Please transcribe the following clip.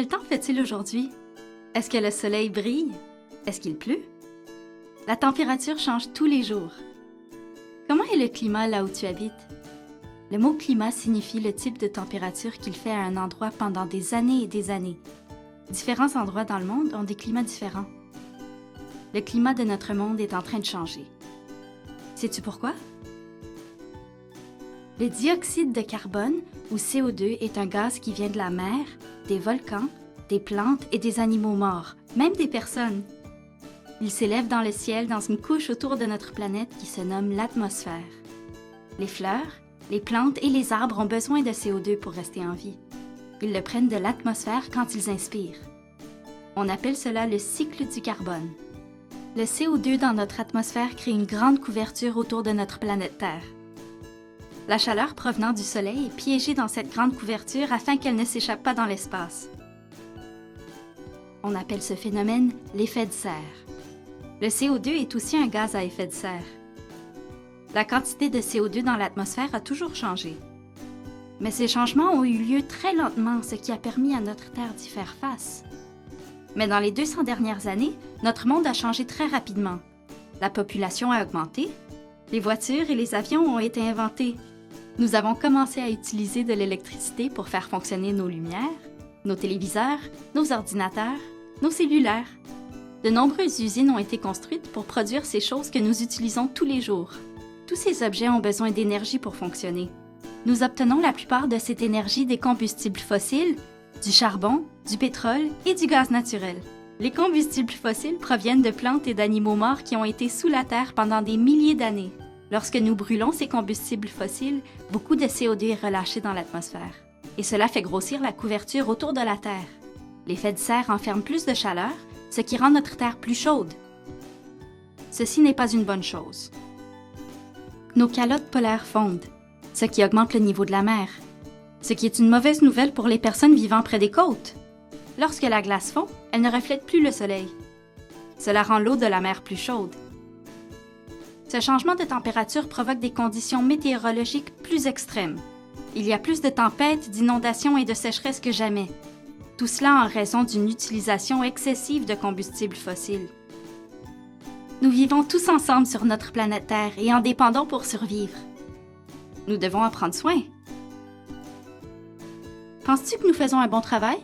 Quel temps fait-il aujourd'hui? Est-ce que le soleil brille? Est-ce qu'il pleut? La température change tous les jours. Comment est le climat là où tu habites? Le mot climat signifie le type de température qu'il fait à un endroit pendant des années et des années. Différents endroits dans le monde ont des climats différents. Le climat de notre monde est en train de changer. Sais-tu pourquoi? Le dioxyde de carbone, ou CO2, est un gaz qui vient de la mer, des volcans, des plantes et des animaux morts, même des personnes. Il s'élève dans le ciel dans une couche autour de notre planète qui se nomme l'atmosphère. Les fleurs, les plantes et les arbres ont besoin de CO2 pour rester en vie. Ils le prennent de l'atmosphère quand ils inspirent. On appelle cela le cycle du carbone. Le CO2 dans notre atmosphère crée une grande couverture autour de notre planète Terre. La chaleur provenant du Soleil est piégée dans cette grande couverture afin qu'elle ne s'échappe pas dans l'espace. On appelle ce phénomène l'effet de serre. Le CO2 est aussi un gaz à effet de serre. La quantité de CO2 dans l'atmosphère a toujours changé. Mais ces changements ont eu lieu très lentement, ce qui a permis à notre Terre d'y faire face. Mais dans les 200 dernières années, notre monde a changé très rapidement. La population a augmenté, les voitures et les avions ont été inventés. Nous avons commencé à utiliser de l'électricité pour faire fonctionner nos lumières, nos téléviseurs, nos ordinateurs, nos cellulaires. De nombreuses usines ont été construites pour produire ces choses que nous utilisons tous les jours. Tous ces objets ont besoin d'énergie pour fonctionner. Nous obtenons la plupart de cette énergie des combustibles fossiles, du charbon, du pétrole et du gaz naturel. Les combustibles fossiles proviennent de plantes et d'animaux morts qui ont été sous la terre pendant des milliers d'années. Lorsque nous brûlons ces combustibles fossiles, beaucoup de CO2 est relâché dans l'atmosphère. Et cela fait grossir la couverture autour de la Terre. L'effet de serre enferme plus de chaleur, ce qui rend notre Terre plus chaude. Ceci n'est pas une bonne chose. Nos calottes polaires fondent, ce qui augmente le niveau de la mer, ce qui est une mauvaise nouvelle pour les personnes vivant près des côtes. Lorsque la glace fond, elle ne reflète plus le soleil. Cela rend l'eau de la mer plus chaude. Ce changement de température provoque des conditions météorologiques plus extrêmes. Il y a plus de tempêtes, d'inondations et de sécheresses que jamais. Tout cela en raison d'une utilisation excessive de combustibles fossiles. Nous vivons tous ensemble sur notre planète Terre et en dépendons pour survivre. Nous devons en prendre soin. Penses-tu que nous faisons un bon travail?